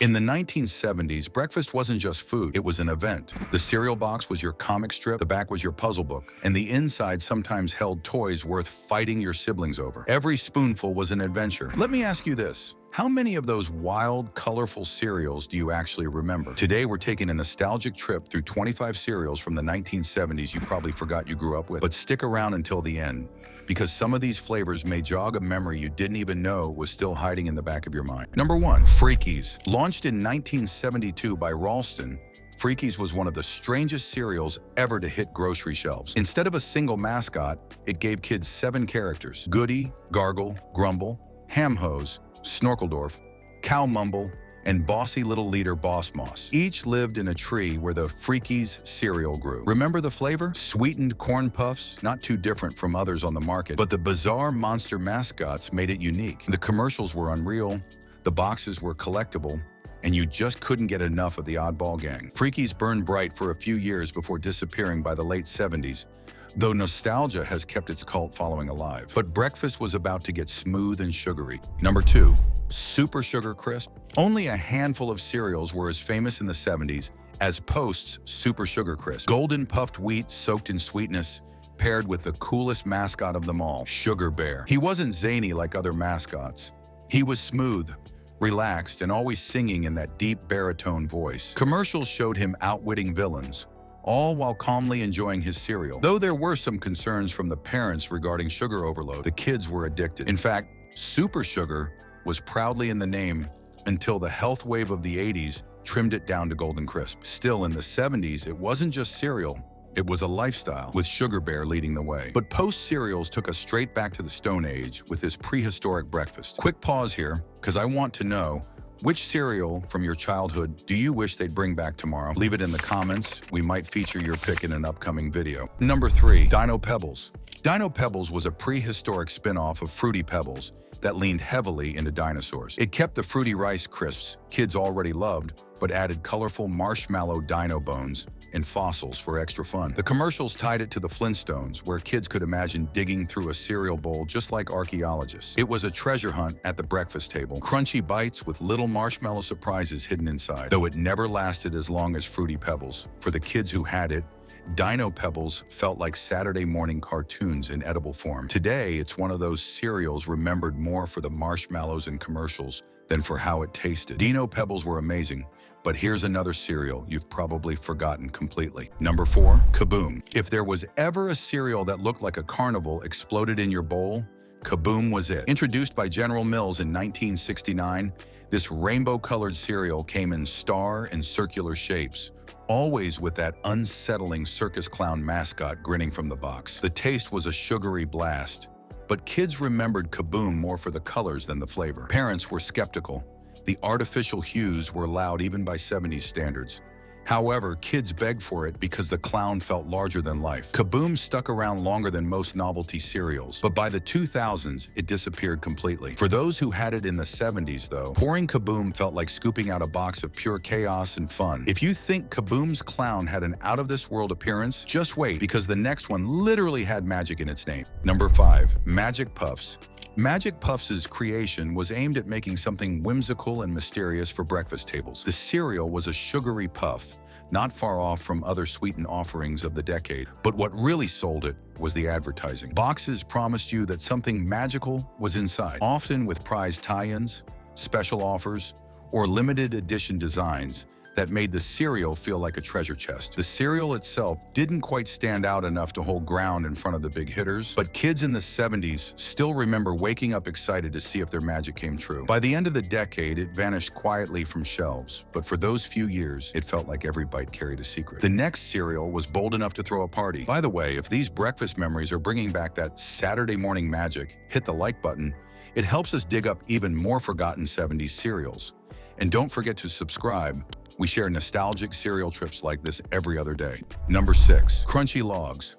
In the 1970s, breakfast wasn't just food, it was an event. The cereal box was your comic strip, the back was your puzzle book, and the inside sometimes held toys worth fighting your siblings over. Every spoonful was an adventure. Let me ask you this. How many of those wild, colorful cereals do you actually remember? Today, we're taking a nostalgic trip through 25 cereals from the 1970s you probably forgot you grew up with. But stick around until the end, because some of these flavors may jog a memory you didn't even know was still hiding in the back of your mind. Number 1, Freakies. Launched in 1972 by Ralston, Freakies was one of the strangest cereals ever to hit grocery shelves. Instead of a single mascot, it gave kids 7 characters: Goody, Gargle, Grumble, Ham-Hose, Snorkeldorf, Cow Mumble, and bossy little leader Boss Moss. Each lived in a tree where the Freakies cereal grew. Remember the flavor? Sweetened corn puffs, not too different from others on the market, but the bizarre monster mascots made it unique. The commercials were unreal, the boxes were collectible, and you just couldn't get enough of the oddball gang. Freakies burned bright for a few years before disappearing by the late 70s, though nostalgia has kept its cult following alive. But breakfast was about to get smooth and sugary. Number 2, Super Sugar Crisp. Only a handful of cereals were as famous in the 70s as Post's Super Sugar Crisp. Golden puffed wheat soaked in sweetness, paired with the coolest mascot of them all, Sugar Bear. He wasn't zany like other mascots. He was smooth, relaxed, and always singing in that deep baritone voice. Commercials showed him outwitting villains, all while calmly enjoying his cereal. Though there were some concerns from the parents regarding sugar overload, the kids were addicted. In fact, Super Sugar was proudly in the name until the health wave of the 80s trimmed it down to Golden Crisp. Still, in the 70s, it wasn't just cereal, it was a lifestyle, with Sugar Bear leading the way. But Post cereals took us straight back to the Stone Age with this prehistoric breakfast. Quick pause here, because I want to know, which cereal from your childhood do you wish they'd bring back tomorrow? Leave it in the comments. We might feature your pick in an upcoming video. Number 3, Dino Pebbles. Dino Pebbles was a prehistoric spin-off of Fruity Pebbles that leaned heavily into dinosaurs. It kept the fruity rice crisps kids already loved, but added colorful marshmallow dino bones and fossils for extra fun. The commercials tied it to the Flintstones, where kids could imagine digging through a cereal bowl just like archaeologists. It was a treasure hunt at the breakfast table. Crunchy bites with little marshmallow surprises hidden inside. Though it never lasted as long as Fruity Pebbles, for the kids who had it, Dino Pebbles felt like Saturday morning cartoons in edible form. Today, it's one of those cereals remembered more for the marshmallows and commercials than for how it tasted. Dino Pebbles were amazing, but here's another cereal you've probably forgotten completely. Number 4, Kaboom. If there was ever a cereal that looked like a carnival exploded in your bowl, Kaboom was it. Introduced by General Mills in 1969, this rainbow-colored cereal came in star and circular shapes, always with that unsettling circus clown mascot grinning from the box. The taste was a sugary blast, but kids remembered Kaboom more for the colors than the flavor. Parents were skeptical. The artificial hues were loud even by 70s standards. However, kids begged for it because the clown felt larger than life. Kaboom stuck around longer than most novelty cereals, but by the 2000s, it disappeared completely. For those who had it in the 70s, though, pouring Kaboom felt like scooping out a box of pure chaos and fun. If you think Kaboom's clown had an out-of-this-world appearance, just wait, because the next one literally had magic in its name. Number 5, Magic Puffs. Magic Puffs' creation was aimed at making something whimsical and mysterious for breakfast tables. The cereal was a sugary puff, not far off from other sweetened offerings of the decade. But what really sold it was the advertising. Boxes promised you that something magical was inside, often with prize tie-ins, special offers, or limited edition designs that made the cereal feel like a treasure chest. The cereal itself didn't quite stand out enough to hold ground in front of the big hitters, but kids in the 70s still remember waking up excited to see if their magic came true. By the end of the decade, it vanished quietly from shelves, but for those few years, it felt like every bite carried a secret. The next cereal was bold enough to throw a party. By the way, if these breakfast memories are bringing back that Saturday morning magic, hit the like button. It helps us dig up even more forgotten 70s cereals. And don't forget to subscribe. We share nostalgic cereal trips like this every other day. Number 6, Crunchy Logs.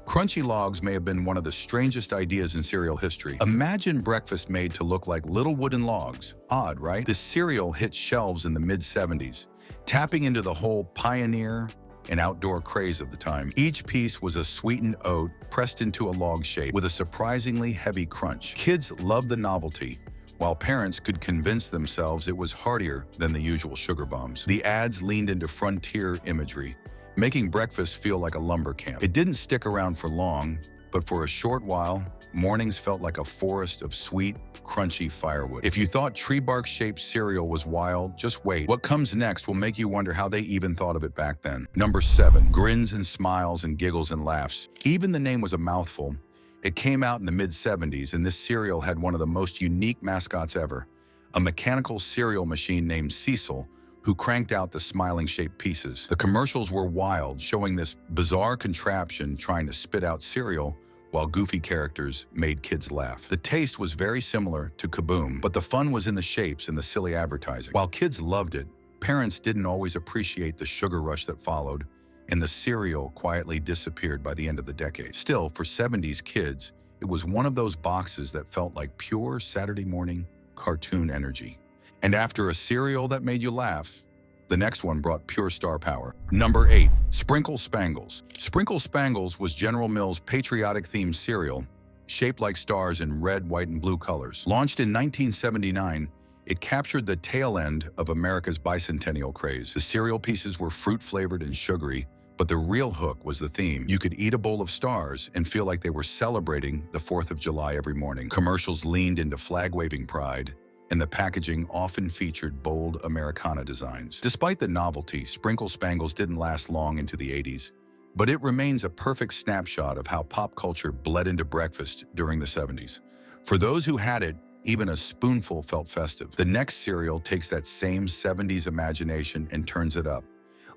Crunchy Logs may have been one of the strangest ideas in cereal history. Imagine breakfast made to look like little wooden logs. Odd, right? This cereal hit shelves in the mid-70s, tapping into the whole pioneer and outdoor craze of the time. Each piece was a sweetened oat pressed into a log shape with a surprisingly heavy crunch. Kids loved the novelty, while parents could convince themselves it was heartier than the usual sugar bombs. The ads leaned into frontier imagery, making breakfast feel like a lumber camp. It didn't stick around for long, but for a short while, mornings felt like a forest of sweet, crunchy firewood. If you thought tree bark-shaped cereal was wild, just wait. What comes next will make you wonder how they even thought of it back then. Number 7, grins and smiles and giggles and laughs. Even the name was a mouthful. It came out in the mid-70s, and this cereal had one of the most unique mascots ever, a mechanical cereal machine named Cecil, who cranked out the smiling-shaped pieces. The commercials were wild, showing this bizarre contraption trying to spit out cereal while goofy characters made kids laugh. The taste was very similar to Kaboom, but the fun was in the shapes and the silly advertising. While kids loved it, parents didn't always appreciate the sugar rush that followed, and the cereal quietly disappeared by the end of the decade. Still, for 70s kids, it was one of those boxes that felt like pure Saturday morning cartoon energy. And after a cereal that made you laugh, the next one brought pure star power. Number 8, Sprinkle Spangles. Sprinkle Spangles was General Mills' patriotic-themed cereal, shaped like stars in red, white, and blue colors. Launched in 1979, it captured the tail end of America's bicentennial craze. The cereal pieces were fruit-flavored and sugary, but the real hook was the theme. You could eat a bowl of stars and feel like they were celebrating the 4th of July every morning. Commercials leaned into flag-waving pride, and the packaging often featured bold Americana designs. Despite the novelty, Sprinkle Spangles didn't last long into the 80s, but it remains a perfect snapshot of how pop culture bled into breakfast during the 70s. For those who had it, even a spoonful felt festive. The next cereal takes that same 70s imagination and turns it up,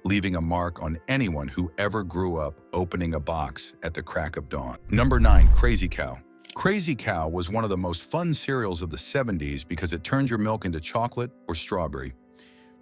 leaving a mark on anyone who ever grew up opening a box at the crack of dawn. Number 9, Crazy Cow. Crazy Cow was one of the most fun cereals of the 70s because it turned your milk into chocolate or strawberry.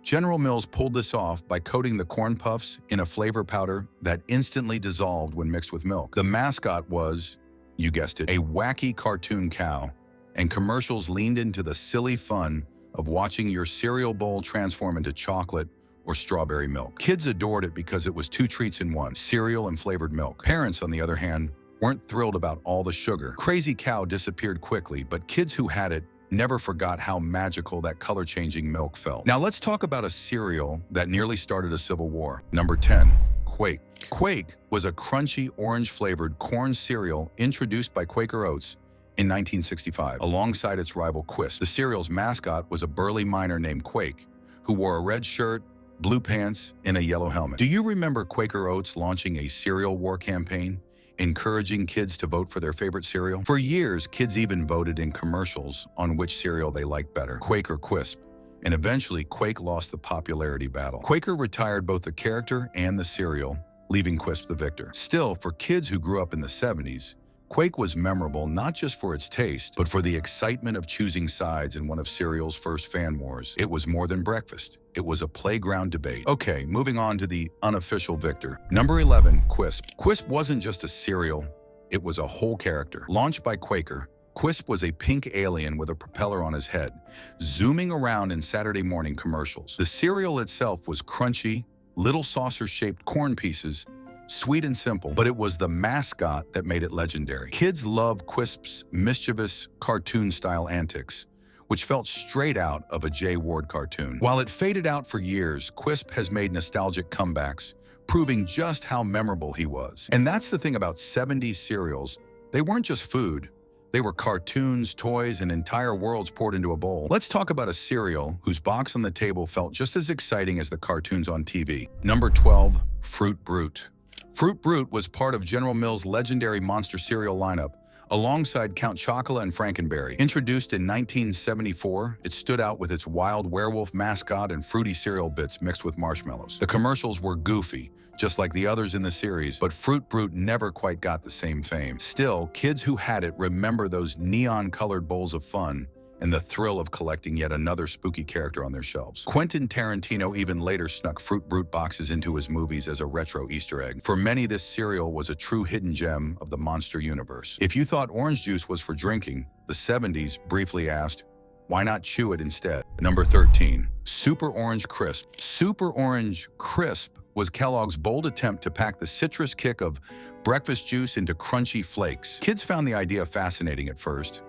General Mills pulled this off by coating the Corn Puffs in a flavor powder that instantly dissolved when mixed with milk. The mascot was, you guessed it, a wacky cartoon cow, and commercials leaned into the silly fun of watching your cereal bowl transform into chocolate or strawberry milk. Kids adored it because it was 2 treats in one, cereal and flavored milk. Parents, on the other hand, weren't thrilled about all the sugar. Crazy Cow disappeared quickly, but kids who had it never forgot how magical that color-changing milk felt. Now let's talk about a cereal that nearly started a civil war. Number 10, Quake. Quake was a crunchy orange-flavored corn cereal introduced by Quaker Oats in 1965, alongside its rival Quisp. The cereal's mascot was a burly miner named Quake, who wore a red shirt, blue pants, and a yellow helmet. Do you remember Quaker Oats launching a cereal war campaign, encouraging kids to vote for their favorite cereal? For years, kids even voted in commercials on which cereal they liked better, Quake or Quisp, and eventually Quake lost the popularity battle. Quaker retired both the character and the cereal, leaving Quisp the victor. Still, for kids who grew up in the 70s, Quake was memorable not just for its taste, but for the excitement of choosing sides in one of cereal's first fan wars. It was more than breakfast. It was a playground debate. Okay, moving on to the unofficial victor. Number 11, Quisp. Quisp wasn't just a cereal, it was a whole character. Launched by Quaker, Quisp was a pink alien with a propeller on his head, zooming around in Saturday morning commercials. The cereal itself was crunchy, little saucer-shaped corn pieces, sweet and simple, but it was the mascot that made it legendary. Kids loved Quisp's mischievous cartoon-style antics, which felt straight out of a Jay Ward cartoon. While it faded out for years, Quisp has made nostalgic comebacks, proving just how memorable he was. And that's the thing about 70s cereals. They weren't just food. They were cartoons, toys, and entire worlds poured into a bowl. Let's talk about a cereal whose box on the table felt just as exciting as the cartoons on TV. Number 12, Fruit Brute. Fruit Brute was part of General Mills' legendary monster cereal lineup, alongside Count Chocula and Frankenberry. Introduced in 1974, it stood out with its wild werewolf mascot and fruity cereal bits mixed with marshmallows. The commercials were goofy, just like the others in the series, but Fruit Brute never quite got the same fame. Still, kids who had it remember those neon-colored bowls of fun and the thrill of collecting yet another spooky character on their shelves. Quentin Tarantino even later snuck Fruit Brute boxes into his movies as a retro Easter egg. For many, this cereal was a true hidden gem of the monster universe. If you thought orange juice was for drinking, the 70s briefly asked, why not chew it instead? Number 13, Super Orange Crisp. Super Orange Crisp was Kellogg's bold attempt to pack the citrus kick of breakfast juice into crunchy flakes. Kids found the idea fascinating at first.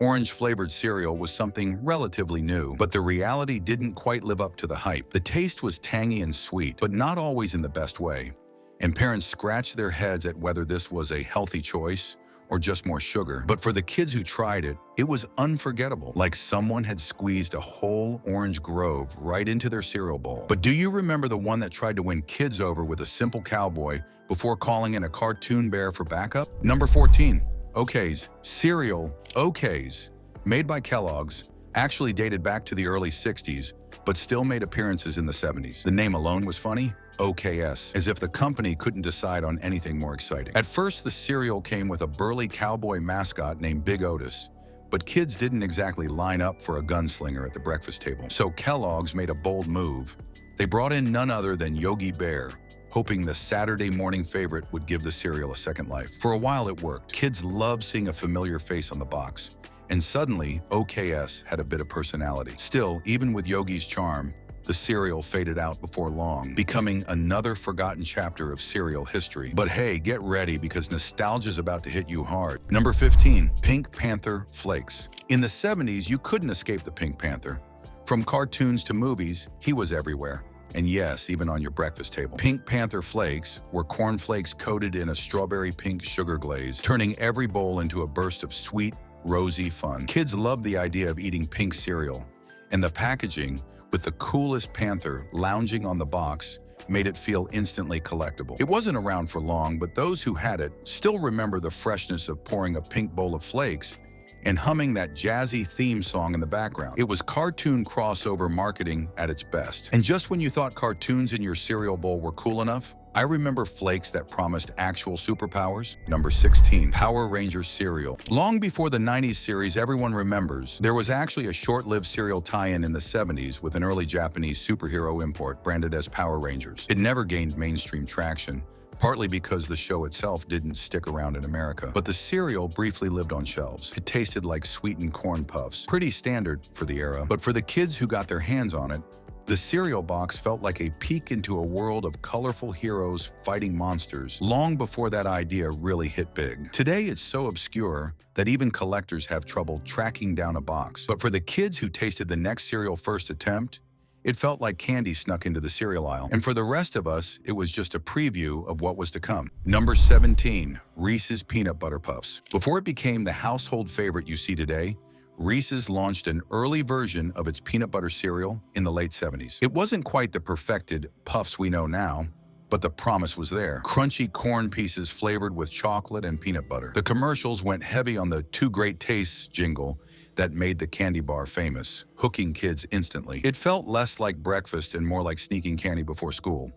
Orange-flavored cereal was something relatively new, but the reality didn't quite live up to the hype. The taste was tangy and sweet, but not always in the best way, and parents scratched their heads at whether this was a healthy choice or just more sugar. But for the kids who tried it, it was unforgettable, like someone had squeezed a whole orange grove right into their cereal bowl. But do you remember the one that tried to win kids over with a simple cowboy before calling in a cartoon bear for backup? Number 14. Oakes. Cereal Oakes, made by Kellogg's, actually dated back to the early 60s, but still made appearances in the 70s. The name alone was funny. OKS, as if the company couldn't decide on anything more exciting. At first, the cereal came with a burly cowboy mascot named Big Otis, but kids didn't exactly line up for a gunslinger at the breakfast table. So Kellogg's made a bold move. They brought in none other than Yogi Bear, hoping the Saturday morning favorite would give the cereal a second life. For a while it worked. Kids loved seeing a familiar face on the box, and suddenly OKS had a bit of personality. Still, even with Yogi's charm, the cereal faded out before long, becoming another forgotten chapter of cereal history. But hey, get ready because nostalgia's about to hit you hard. Number 15, Pink Panther Flakes. In the 70s, you couldn't escape the Pink Panther. From cartoons to movies, he was everywhere. And yes, even on your breakfast table. Pink Panther Flakes were cornflakes coated in a strawberry pink sugar glaze, turning every bowl into a burst of sweet, rosy fun. Kids loved the idea of eating pink cereal, and the packaging, with the coolest panther lounging on the box, made it feel instantly collectible. It wasn't around for long, but those who had it still remember the freshness of pouring a pink bowl of flakes and humming that jazzy theme song in the background. It was cartoon crossover marketing at its best. And just when you thought cartoons in your cereal bowl were cool enough, I remember flakes that promised actual superpowers. Number 16, Power Rangers cereal. Long before the 90s series everyone remembers, there was actually a short-lived cereal tie-in in the 70s with an early Japanese superhero import branded as Power Rangers. It never gained mainstream traction, partly because the show itself didn't stick around in America. But the cereal briefly lived on shelves. It tasted like sweetened corn puffs, pretty standard for the era. But for the kids who got their hands on it, the cereal box felt like a peek into a world of colorful heroes fighting monsters long before that idea really hit big. Today, it's so obscure that even collectors have trouble tracking down a box. But for the kids who tasted the next cereal first attempt, it felt like candy snuck into the cereal aisle. And for the rest of us, it was just a preview of what was to come. Number 17, Reese's Peanut Butter Puffs. Before it became the household favorite you see today, Reese's launched an early version of its peanut butter cereal in the late 70s. It wasn't quite the perfected puffs we know now, but the promise was there. Crunchy corn pieces flavored with chocolate and peanut butter. The commercials went heavy on the "Two Great Tastes" jingle that made the candy bar famous, hooking kids instantly. It felt less like breakfast and more like sneaking candy before school,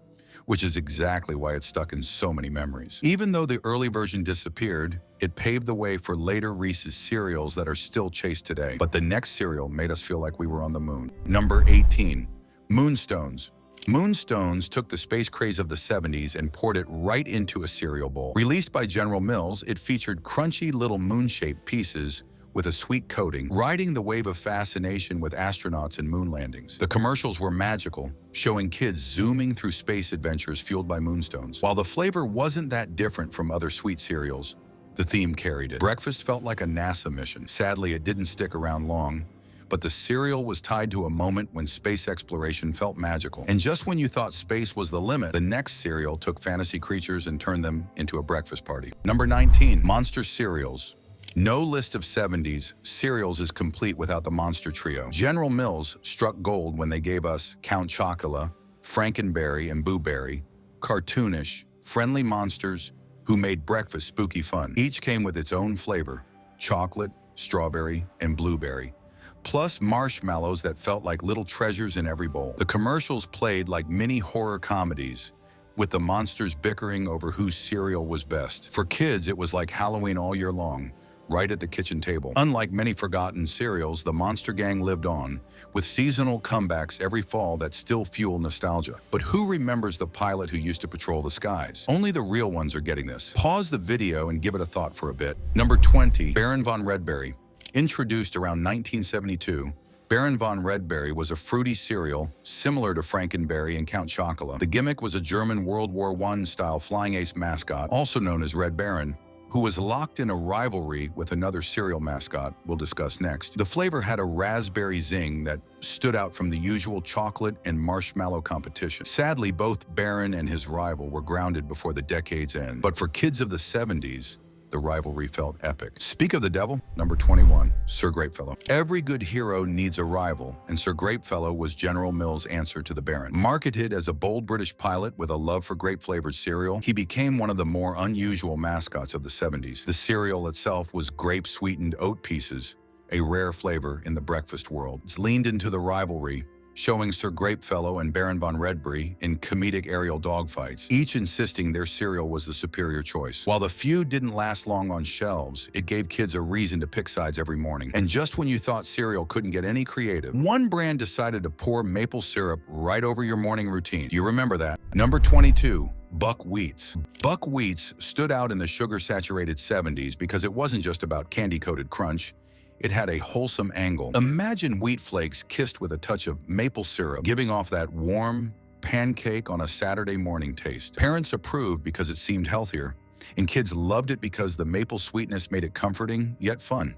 which is exactly why it stuck in so many memories. Even though the early version disappeared, it paved the way for later Reese's cereals that are still chased today. But the next cereal made us feel like we were on the moon. Number 18, Moonstones. Moonstones took the space craze of the 70s and poured it right into a cereal bowl. Released by General Mills, it featured crunchy little moon-shaped pieces with a sweet coating, riding the wave of fascination with astronauts and moon landings. The commercials were magical, showing kids zooming through space adventures fueled by Moonstones. While the flavor wasn't that different from other sweet cereals, the theme carried it. Breakfast felt like a NASA mission. Sadly, it didn't stick around long, but the cereal was tied to a moment when space exploration felt magical. And just when you thought space was the limit, the next cereal took fantasy creatures and turned them into a breakfast party. Number 19, Monster cereals. No list of 70s cereals is complete without the Monster Trio. General Mills struck gold when they gave us Count Chocula, Frankenberry, and Boo Berry, cartoonish, friendly monsters who made breakfast spooky fun. Each came with its own flavor: chocolate, strawberry, and blueberry, plus marshmallows that felt like little treasures in every bowl. The commercials played like mini horror comedies, with the monsters bickering over whose cereal was best. For kids, it was like Halloween all year long, right at the kitchen table. Unlike many forgotten cereals, the Monster Gang lived on, with seasonal comebacks every fall that still fuel nostalgia. But who remembers the pilot who used to patrol the skies? Only the real ones are getting this. Pause the video and give it a thought for a bit. Number 20, Baron von Redberry. Introduced around 1972, Baron von Redberry was a fruity cereal similar to Frankenberry and Count Chocula. The gimmick was a German World War I-style flying ace mascot, also known as Red Baron, who was locked in a rivalry with another cereal mascot we'll discuss next. The flavor had a raspberry zing that stood out from the usual chocolate and marshmallow competition. Sadly, both Barron and his rival were grounded before the decade's end. But for kids of the 70s, the rivalry felt epic. Speak of the devil, number 21, Sir Grapefellow. Every good hero needs a rival, and Sir Grapefellow was General Mills' answer to the Baron. Marketed as a bold British pilot with a love for grape-flavored cereal, he became one of the more unusual mascots of the 70s. The cereal itself was grape-sweetened oat pieces, a rare flavor in the breakfast world. It's leaned into the rivalry, showing Sir Grapefellow and Baron von Redbury in comedic aerial dogfights, each insisting their cereal was the superior choice. While the feud didn't last long on shelves, it gave kids a reason to pick sides every morning. And just when you thought cereal couldn't get any creative, one brand decided to pour maple syrup right over your morning routine. Do you remember that? Number 22. Buckwheats. Buckwheats stood out in the sugar-saturated 70s because it wasn't just about candy-coated crunch. It had a wholesome angle. Imagine wheat flakes kissed with a touch of maple syrup, giving off that warm pancake on a Saturday morning taste. Parents approved because it seemed healthier, and kids loved it because the maple sweetness made it comforting yet fun.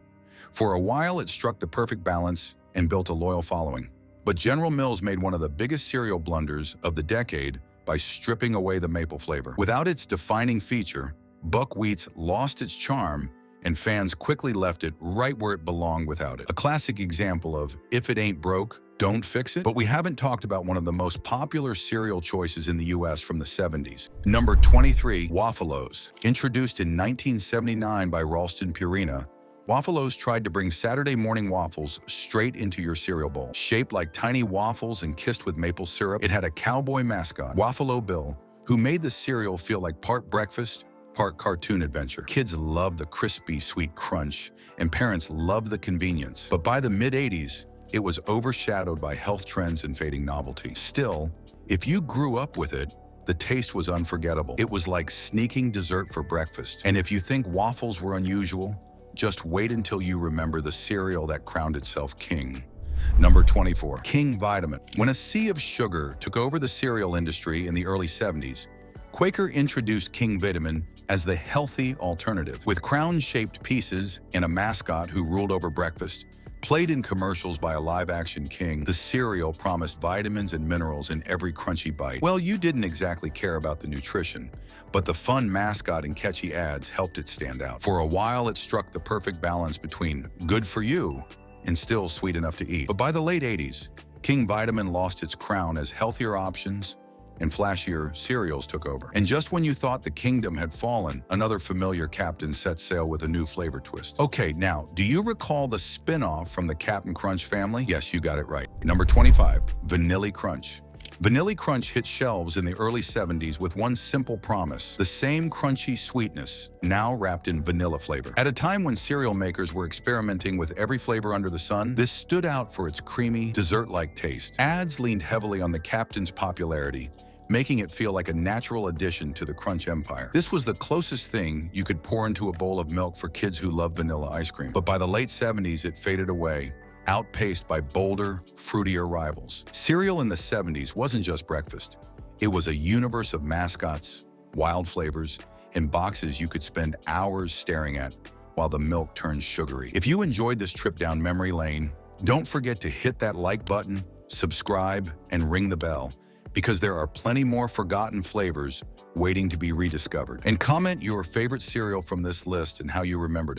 For a while, it struck the perfect balance and built a loyal following. But General Mills made one of the biggest cereal blunders of the decade by stripping away the maple flavor. Without its defining feature, buckwheats lost its charm, and fans quickly left it right where it belonged without it. A classic example of, if it ain't broke, don't fix it. But we haven't talked about one of the most popular cereal choices in the US from the 70s. Number 23, Waffle-Os. Introduced in 1979 by Ralston Purina, Waffle-Os tried to bring Saturday morning waffles straight into your cereal bowl. Shaped like tiny waffles and kissed with maple syrup, it had a cowboy mascot, Waffle-O Bill, who made the cereal feel like part breakfast, part cartoon adventure. Kids loved the crispy, sweet crunch, and parents loved the convenience. But by the mid-80s, it was overshadowed by health trends and fading novelty. Still, if you grew up with it, the taste was unforgettable. It was like sneaking dessert for breakfast. And if you think waffles were unusual, just wait until you remember the cereal that crowned itself king. Number 24, King Vitamin. When a sea of sugar took over the cereal industry in the early 70s, Quaker introduced King Vitamin as the healthy alternative. With crown-shaped pieces and a mascot who ruled over breakfast, played in commercials by a live-action king, the cereal promised vitamins and minerals in every crunchy bite. Well, you didn't exactly care about the nutrition, but the fun mascot and catchy ads helped it stand out. For a while, it struck the perfect balance between good for you and still sweet enough to eat. But by the late 80s, King Vitamin lost its crown as healthier options and flashier cereals took over. And just when you thought the kingdom had fallen, another familiar captain set sail with a new flavor twist. Okay, now, do you recall the spin-off from the Cap'n Crunch family? Yes, you got it right. Number 25, Vanilli Crunch. Vanilli Crunch hit shelves in the early 70s with one simple promise: the same crunchy sweetness, now wrapped in vanilla flavor. At a time when cereal makers were experimenting with every flavor under the sun, this stood out for its creamy, dessert-like taste. Ads leaned heavily on the captain's popularity, making it feel like a natural addition to the crunch empire. This was the closest thing you could pour into a bowl of milk for kids who love vanilla ice cream. But by the late 70s, it faded away, outpaced by bolder, fruitier rivals. Cereal in the 70s wasn't just breakfast. It was a universe of mascots, wild flavors, and boxes you could spend hours staring at while the milk turned sugary. If you enjoyed this trip down memory lane, don't forget to hit that like button, subscribe, and ring the bell, because there are plenty more forgotten flavors waiting to be rediscovered. And comment your favorite cereal from this list and how you remembered it.